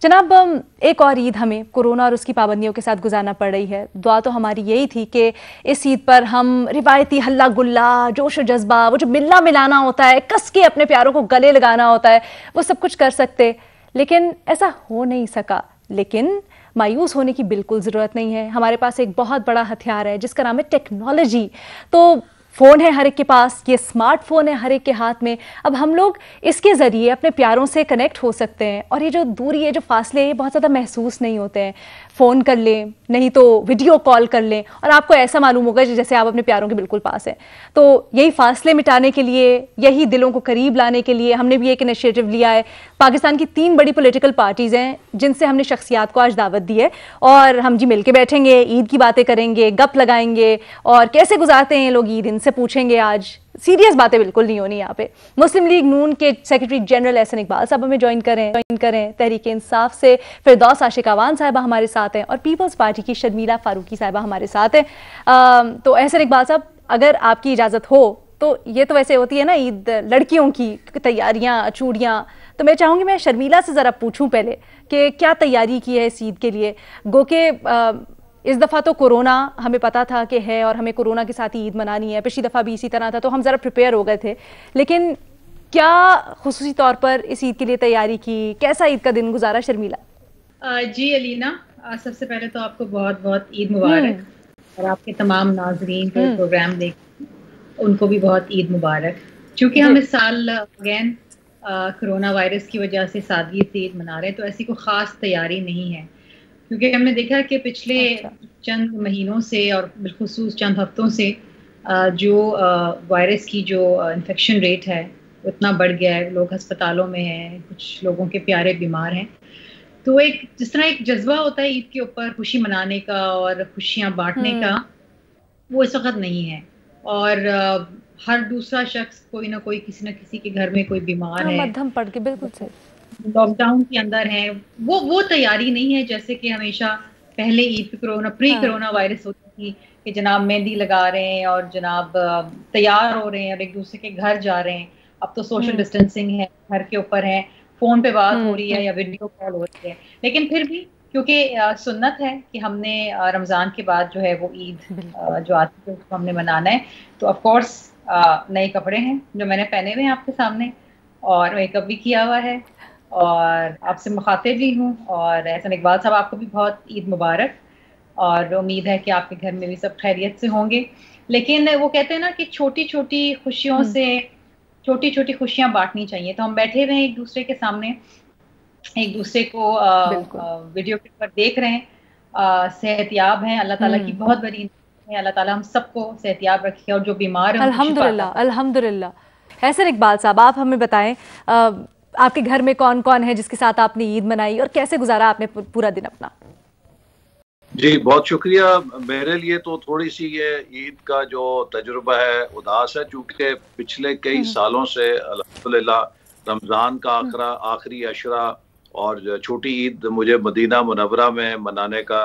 जनाब, एक और ईद हमें कोरोना और उसकी पाबंदियों के साथ गुजारना पड़ रही है। दुआ तो हमारी यही थी कि इस ईद पर हम रिवायती हल्ला गुल्ला, जोश और जज्बा, वो जो मिलना मिलाना होता है, कस के अपने प्यारों को गले लगाना होता है, वो सब कुछ कर सकते, लेकिन ऐसा हो नहीं सका। लेकिन मायूस होने की बिल्कुल ज़रूरत नहीं है। हमारे पास एक बहुत बड़ा हथियार है जिसका नाम है टेक्नोलॉजी। तो फ़ोन है हर एक के पास, ये स्मार्टफोन है हर एक के हाथ में। अब हम लोग इसके ज़रिए अपने प्यारों से कनेक्ट हो सकते हैं और ये जो दूरी है, जो फासले, ये बहुत ज़्यादा महसूस नहीं होते हैं। फ़ोन कर लें, नहीं तो वीडियो कॉल कर लें और आपको ऐसा मालूम होगा जैसे आप अपने प्यारों के बिल्कुल पास हैं। तो यही फासले मिटाने के लिए, यही दिलों को करीब लाने के लिए हमने भी एक इनिशिएटिव लिया है। पाकिस्तान की 3 बड़ी पॉलिटिकल पार्टीज़ हैं जिनसे हमने शख्सियात को आज दावत दी है और हम जी मिल के बैठेंगे, ईद की बातें करेंगे, गप लगाएंगे और कैसे गुजारते हैं लोग ईद, इनसे पूछेंगे। आज सीरियस बातें बिल्कुल नहीं होनी यहाँ पे। मुस्लिम लीग नून के सेक्रेटरी जनरल एहसन इकबाल साहब हमें ज्वाइन करें। तहरीक इंसाफ से फिरदौस आशिकावान साहिबा हमारे साथ हैं और पीपल्स पार्टी की शर्मिला फारूकी साहिबा हमारे साथ हैं। तो एहसन इकबाल साहब, अगर आपकी इजाज़त हो तो ये तो वैसे होती है ना ईद लड़कियों की तैयारियाँ, चूड़ियाँ, तो मैं चाहूँगी मैं शर्मिला से ज़रा पूछूं पहले कि क्या तैयारी की है इस ईद के लिए। गो के इस दफ़ा तो कोरोना हमें पता था कि है और हमें कोरोना के साथ ही ईद मनानी है, पिछली दफ़ा भी इसी तरह था, तो हम ज़रा प्रिपेयर हो गए थे। लेकिन क्या खुसूसी तौर पर इस ईद के लिए तैयारी की, कैसा ईद का दिन गुजारा शर्मिला? जी अलीना, सबसे पहले तो आपको बहुत बहुत ईद मुबारक और आपके तमाम नाजरीन जो प्रोग्राम देख उनको भी बहुत ईद मुबारक। क्योंकि हम इस साल अगेन कोरोना वायरस की वजह से सादगी से ईद मना रहे हैं, तो ऐसी कोई ख़ास तैयारी नहीं है। क्योंकि हमने देखा कि पिछले चंद महीनों से और बिलखुसूस चंद हफ्तों से जो वायरस की जो इन्फेक्शन रेट है वो इतना बढ़ गया है। लोग अस्पतालों में हैं, कुछ लोगों के प्यारे बीमार हैं। तो एक जिस तरह एक जज्बा होता है ईद के ऊपर खुशी मनाने का और खुशियाँ बांटने का, वो इस वक्त नहीं है। और हर दूसरा शख्स कोई ना कोई, किसी न किसी के घर में कोई बीमार है, मध्यम पड़ के, बिल्कुल सही, लॉकडाउन के अंदर है। वो तैयारी नहीं है जैसे कि हमेशा पहले ईद प्री कोरोना वायरस होती थी कि जनाब मेहंदी लगा रहे हैं और जनाब तैयार हो रहे हैं और एक दूसरे के घर जा रहे हैं। अब तो सोशल डिस्टेंसिंग है, घर के ऊपर है, फोन पे बात हो रही है या वीडियो कॉल हो रही है। लेकिन फिर भी क्योंकि सुन्नत है कि हमने रमज़ान के बाद जो है वो ईद जो आती है उसको हमने मनाना है। तो ऑफ कोर्स नए कपड़े हैं जो मैंने पहने हुए हैं आपके सामने और मेकअप भी किया हुआ है और आपसे मुखातिब भी हूँ। और एहसन इकबाल साहब, आपको भी बहुत ईद मुबारक और उम्मीद है कि आपके घर में भी सब खैरियत से होंगे। लेकिन वो कहते हैं ना कि छोटी छोटी खुशियों से छोटी छोटी खुशियाँ बांटनी चाहिए। तो हम बैठे हुए हैं एक दूसरे के सामने, एक दूसरे को वीडियो के ऊपर देख रहे हैं, सेहतयाब हैं। अल्लाह ताला की बहुत बड़ी है, अल्लाह ताला हम सबको सेहतयाब रखे और जो बीमार है अल्हम्दुलिल्लाह अल्हम्दुलिल्लाह। एहसन इकबाल साहब, आप हमें बताएं आपके घर में कौन कौन है जिसके साथ आपने ईद मनाई और कैसे गुजारा आपने पूरा दिन अपना? जी बहुत शुक्रिया। मेरे लिए तो थोड़ी सी ये ईद का जो तजुर्बा है उदास है, चूँकि पिछले कई सालों से अल्हम्दुलिल्लाह रमज़ान का आखिरी अशरा और छोटी ईद मुझे मदीना मुनव्वरा में मनाने का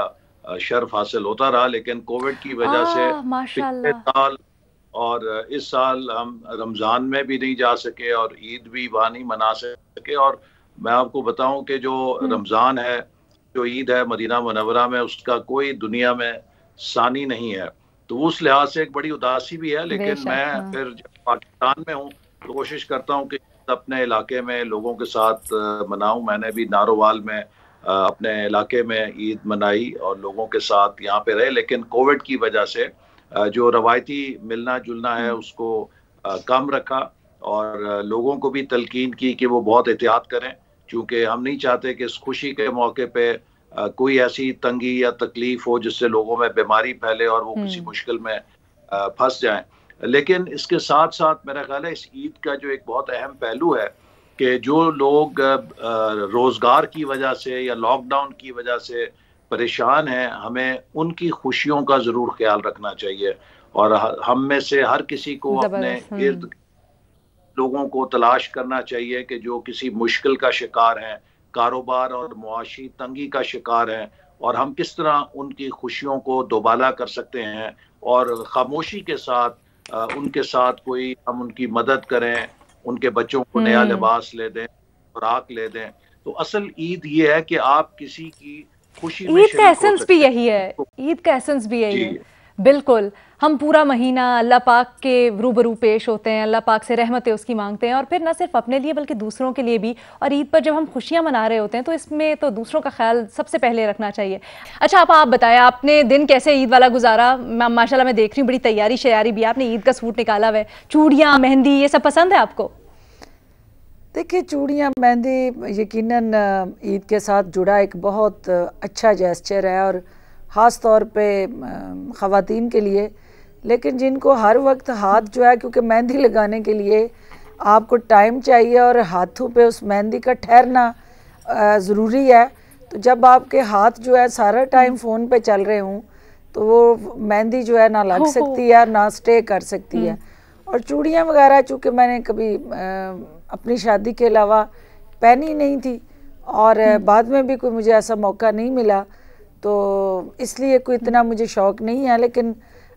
शर्फ हासिल होता रहा। लेकिन कोविड की वजह से पिछले साल और इस साल हम रमज़ान में भी नहीं जा सके और ईद भी वहाँ नहीं मना सके। और मैं आपको बताऊं कि जो रमज़ान है, जो ईद है मदीना मुनव्वरा में, उसका कोई दुनिया में सानी नहीं है। तो उस लिहाज से एक बड़ी उदासी भी है। लेकिन मैं फिर जब पाकिस्तान में हूँ तो कोशिश करता हूँ कि अपने इलाके में लोगों के साथ मनाऊं। मैंने भी नारोवाल में अपने इलाके में ईद मनाई और लोगों के साथ यहाँ पे रहे। लेकिन कोविड की वजह से जो रवायती मिलना जुलना है उसको कम रखा और लोगों को भी तलकीन की कि वो बहुत एहतियात करें, क्योंकि हम नहीं चाहते कि इस खुशी के मौके पे कोई ऐसी तंगी या तकलीफ हो जिससे लोगों में बीमारी फैले और वो किसी मुश्किल में फंस जाएं। लेकिन इसके साथ साथ मेरा ख्याल है इस ईद का जो एक बहुत अहम पहलू है कि जो लोग रोजगार की वजह से या लॉकडाउन की वजह से परेशान हैं, हमें उनकी खुशियों का जरूर ख्याल रखना चाहिए। और हम में से हर किसी को अपने इर्द लोगों को तलाश करना चाहिए कि जो किसी मुश्किल का शिकार हैं, कारोबार और मुआशी तंगी का शिकार हैं, और हम किस तरह उनकी खुशियों को दोबाला कर सकते हैं और खामोशी के साथ उनके साथ कोई हम उनकी मदद करें, उनके बच्चों को नया लिबास ले दें, खुराक ले दें। तो असल ईद ये है कि आप किसी की खुशी में ईद का शरीक हो एसेंस सकते भी यही है, हैं। ईद का एसेंस भी यही जी है। बिल्कुल, हम पूरा महीना अल्लाह पाक के रूबरू पेश होते हैं, अल्लाह पाक से रहमतें उसकी मांगते हैं, और फिर न सिर्फ अपने लिए बल्कि दूसरों के लिए भी। और ईद पर जब हम खुशियां मना रहे होते हैं तो इसमें तो दूसरों का ख्याल सबसे पहले रखना चाहिए। अच्छा, आप बताएं, आपने दिन कैसे ईद वाला गुजारा? माशाल्लाह मैं देख रही हूँ बड़ी तैयारी शयारी भी, आपने ईद का सूट निकाला हुआ है, चूड़ियाँ, मेहंदी, ये सब पसंद है आपको? देखिए, चूड़ियाँ, मेहंदी यकीनन ईद के साथ जुड़ा एक बहुत अच्छा जेस्चर है, और ख़ास तौर पे ख़वातीन के लिए। लेकिन जिनको हर वक्त हाथ जो है, क्योंकि मेहंदी लगाने के लिए आपको टाइम चाहिए और हाथों पे उस मेहंदी का ठहरना ज़रूरी है, तो जब आपके हाथ जो है सारा टाइम फ़ोन पे चल रहे हों तो वो मेहंदी जो है ना लग सकती है ना स्टे कर सकती है। और चूड़ियाँ वगैरह चूँकि मैंने कभी अपनी शादी के अलावा पहनी नहीं थी, और बाद में भी कोई मुझे ऐसा मौका नहीं मिला, तो इसलिए कोई इतना मुझे शौक़ नहीं है। लेकिन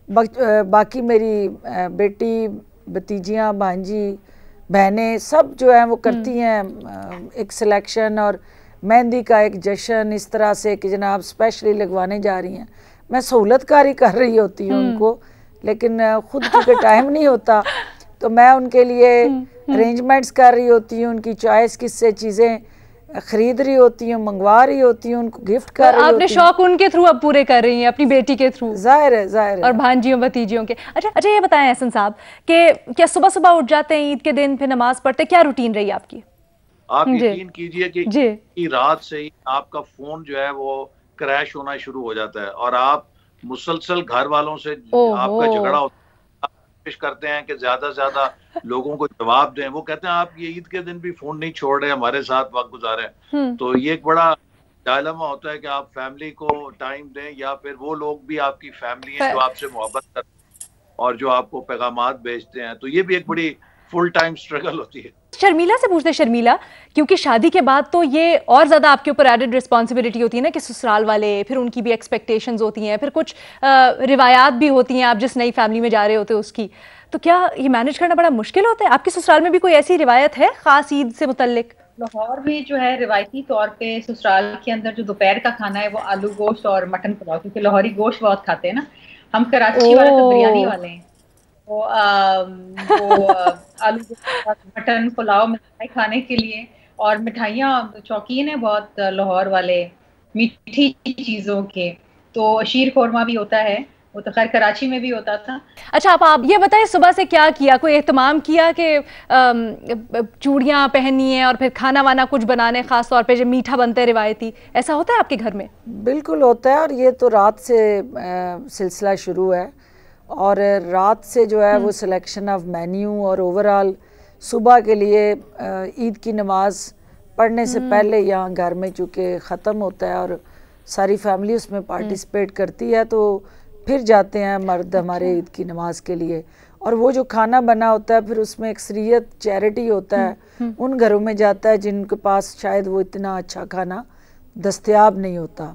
बाकी मेरी बेटी, भतीजियाँ, भांजी, बहनें सब जो हैं वो करती हैं एक सिलेक्शन और मेहंदी का एक जश्न इस तरह से कि जनाब स्पेशली लगवाने जा रही हैं। मैं सहूलतकारी कर रही होती हूँ उनको, लेकिन खुद चूँकि टाइम नहीं होता तो मैं उनके लिए अरेंजमेंट्स कर रही होती हूँ, उनकी चॉइस किससे चीज़ें खरीद रही होती हूँ, मंगवा रही होती हूँ, उनको गिफ्ट कर रही होती हूँ। आपने शौक उनके थ्रू अब पूरे कर रही हैं, अपनी बेटी के थ्रू। जाहिर है और भांजियों भतीजियों के। अच्छा, ये बताएं एहसन साहब कि क्या सुबह सुबह उठ जाते हैं ईद के दिन, फिर नमाज पढ़ते, क्या रूटीन रही आपकी? आप यकीन कीजिए कि रात से ही आपका फोन जो है वो क्रैश होना शुरू हो जाता है, और आप मुसलसल घर वालों से आपका झगड़ा होता है, कोशिश करते हैं कि ज्यादा से ज्यादा लोगों को जवाब दें। वो कहते हैं आप ये ईद के दिन भी फोन नहीं छोड़ रहे, हमारे साथ वक्त गुजारें। तो ये एक बड़ा डायलेमा होता है कि आप फैमिली को टाइम दें, या फिर वो लोग भी आपकी फैमिली है जो आपसे मोहब्बत करते हैं और जो आपको पैगामात भेजते हैं। तो ये भी एक बड़ी फुल टाइम स्ट्रगल होती है। शर्मिला से पूछते हैं, शर्मिला, क्योंकि शादी के बाद तो ये और ज़्यादा आपके ऊपर एडेड रिस्पॉन्सिबिलिटी होती है ना, कि ससुराल वाले, फिर उनकी भी एक्सपेक्टेशंस होती हैं, फिर कुछ रिवायात भी होती हैं आप जिस नई फैमिली में जा रहे होते हो उसकी। तो क्या ये मैनेज करना बड़ा मुश्किल होता है? आपके ससुराल में भी कोई ऐसी रिवायत है ख़ास ईद से मुतल्लिक? लाहौर में जो है रिवायती तौर पे ससुराल के अंदर जो दोपहर का खाना है वो आलू गोश्त और मटन पुलाव, क्योंकि लाहौरी गोश्त बहुत खाते हैं ना। हम कराची वाले तो बिरयानी वाले हैं, वो आलू मटन पुलाव मिठाई खाने के लिए, और मिठाइयाँ शौकीन है बहुत लाहौर वाले मीठी चीज़ों के। तो शीर खोरमा भी होता है, वो तो खैर कराची में भी होता था। अच्छा, आप ये बताएं, सुबह से क्या किया? कोई एहतमाम किया कि चूड़ियाँ पहननी है और फिर खाना वाना कुछ बनाने, ख़ास तौर पे जो मीठा बनता है रिवायती, ऐसा होता है आपके घर में? बिल्कुल होता है, और ये तो रात से सिलसिला शुरू है, और रात से जो है वो सिलेक्शन ऑफ मेन्यू, और ओवरऑल सुबह के लिए ईद की नमाज पढ़ने से पहले यहाँ घर में चूँकि ख़त्म होता है और सारी फैमिली उसमें पार्टिसिपेट करती है, तो फिर जाते हैं मर्द हमारे ईद की नमाज के लिए। और वो जो खाना बना होता है फिर उसमें अक्सरियत चैरिटी होता है, उन घरों में जाता है जिनके पास शायद वो इतना अच्छा खाना दस्तयाब नहीं होता।